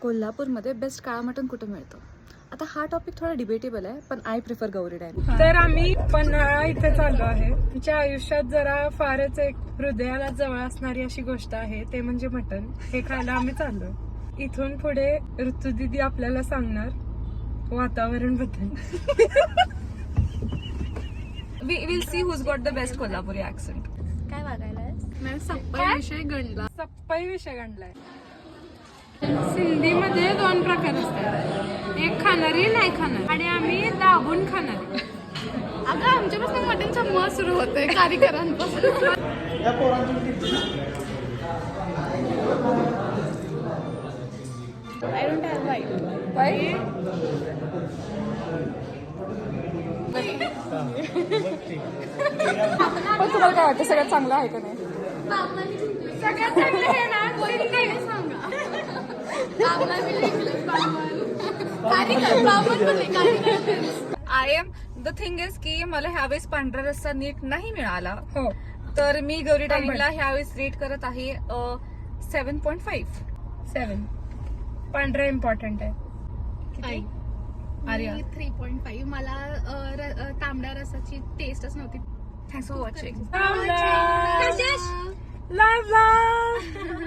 कोल्हापूरमध्ये बेस्ट काळा मटण कुठं मिळतं? आता हा टॉपिक थोडा डिबेटेबल आहे, पण आय प्रिफर गौरी डायरी. तर आम्ही पन्हाळा इथे चाललो आहे. तिच्या आयुष्यात जरा फारच एक हृदयाला जवळ असणारी अशी गोष्ट आहे, ते म्हणजे मटण. हे खायला आम्ही चाललो. इथून पुढे ऋतू दीदी आपल्याला सांगणार वातावरण बद्दल. Will see who's got the best Kolhapuri accent. काय वागायला सप्पाई विषय गणलाय. सिंधीमध्ये 2 प्रकार असतात, एक खाणारी नाही खाणारी, आणि आम्ही दाबून खाणारी. अगं आमच्यापासून मटनचा मत सुरू होतोय कारीगरांपासून. I don't have white. पण तुम्हाला काय वाटतं, सगळ्यात चांगलं आहे का नाही? सगळ्यात चांगलं हे ना I am the thing is की मला ह्यावेळेस पांढरा रस्सा नीट नाही मिळाला, हो, तर मी गौरी डायनिंगला ह्यावेळेस रेट करत आहे 7.5. 7. पांढरा इम्पॉर्टंट आहे. किती? आर्या 3.5. मला तांबड्या रसाची टेस्टच नव्हती. Thanks for watching. Love, love.